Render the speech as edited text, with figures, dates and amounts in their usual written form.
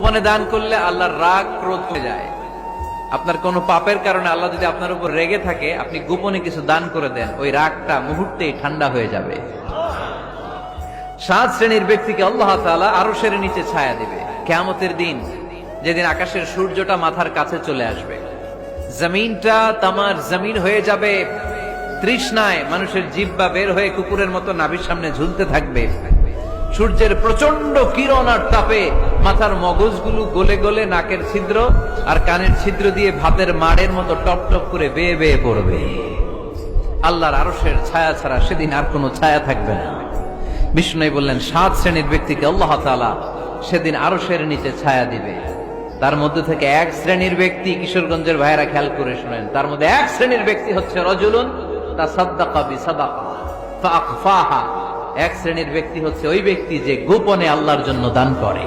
গোপনে দান করলে আল্লাহর রাগ ক্রোধ হয়ে যায়। আপনার কোনো পাপের কারণে আল্লাহ যদি আপনার উপর রেগে থাকে, আপনি গোপনে কিছু দান করে দেন, ওই রাগটা মুহূর্তেই ঠান্ডা হয়ে যাবে। 7 শ্রেণীর ব্যক্তিকে আল্লাহ তাআলা আরশের নিচে ছায়া দিবে কিয়ামতের দিন, যেদিন আকাশের সূর্যটা মাথার কাছে চলে আসবে, জমিনটা তামার জমিন হয়ে যাবে, তৃষ্ণায় মানুষের জিহ্বা বের হয়ে কুকুরের মতো নাভির সামনে ঝুলতে থাকবে, সূর্যের প্রচন্ড কিরণ আর তাপে মাথার মগজগুলো গলে গলে নাকের ছিদ্র আর কানের ছিদ্র দিয়ে ভাতের মাড়ের মতো টপ টপ করে বেয়ে বেয়ে পড়বে। আল্লাহর আরশের ছায়া ছাড়া সেদিন আর কোনো ছায়া থাকবে না। বিষ্ণু বললেন 7 শ্রেণীর ব্যক্তিকে আল্লাহ তাআলা সেদিন আরশের নিচে ছায়া দিবে। তার মধ্যে থেকে 1 শ্রেণীর ব্যক্তি, কিশোরগঞ্জের ভাইরা খেয়াল করে শুনেন, তার মধ্যে 1 শ্রেণীর ব্যক্তি হচ্ছে রাজুলুন তাসাদ্দাকা বিসাদাকা ফাআখফাহা। 1 শ্রেণীর ব্যক্তি হচ্ছে ওই ব্যক্তি যে গোপনে আল্লাহর জন্য দান করে।